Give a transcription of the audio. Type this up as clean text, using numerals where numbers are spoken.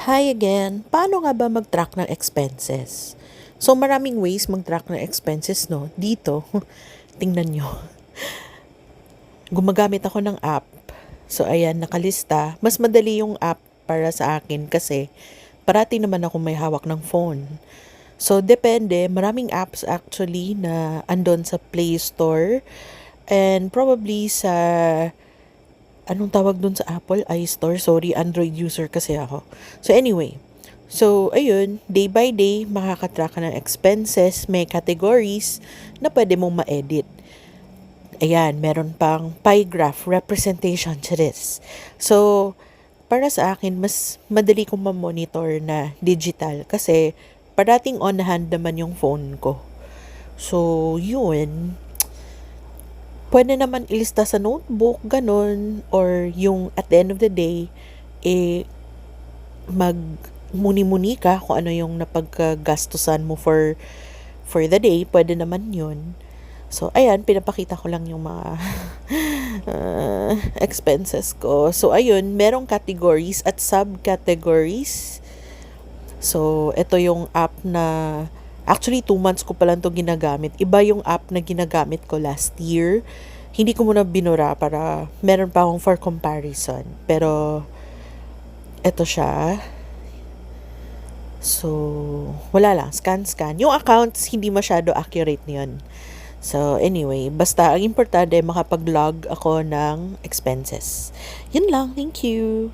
Hi again. Paano nga ba mag-track ng expenses? So, maraming ways mag-track ng expenses, no? Dito, tingnan nyo. Gumagamit ako ng app. So, ayan, nakalista. Mas madali yung app para sa akin kasi parati naman ako may hawak ng phone. So, depende. Maraming apps actually na andon sa Play Store and probably sa anong tawag dun sa Apple iStore? Sorry, Android user kasi ako. So anyway, so ayun, day by day, makakatrack ka ng expenses, may categories na pwede mong ma-edit. Ayan, meron pang pie graph representation to this. So, para sa akin, mas madali kong ma-monitor na digital kasi parating on hand naman yung phone ko. So, yun, pwede naman ilista sa notebook, ganun, or yung at the end of the day, mag-muni-muni ka kung ano yung napaggastusan mo for the day, pwede naman yun. So, ayan, pinapakita ko lang yung mga expenses ko. So, ayun, merong categories at subcategories. So, ito yung app na actually 2 months ko pa lang to ginagamit. Iba yung app na ginagamit ko last year. Hindi ko muna binura para meron pa akong for comparison. Pero, eto siya. So, wala lang. Scan. Yung accounts, hindi masyado accurate yun. So, anyway, basta ang importante makapag-log ako ng expenses. Yun lang. Thank you.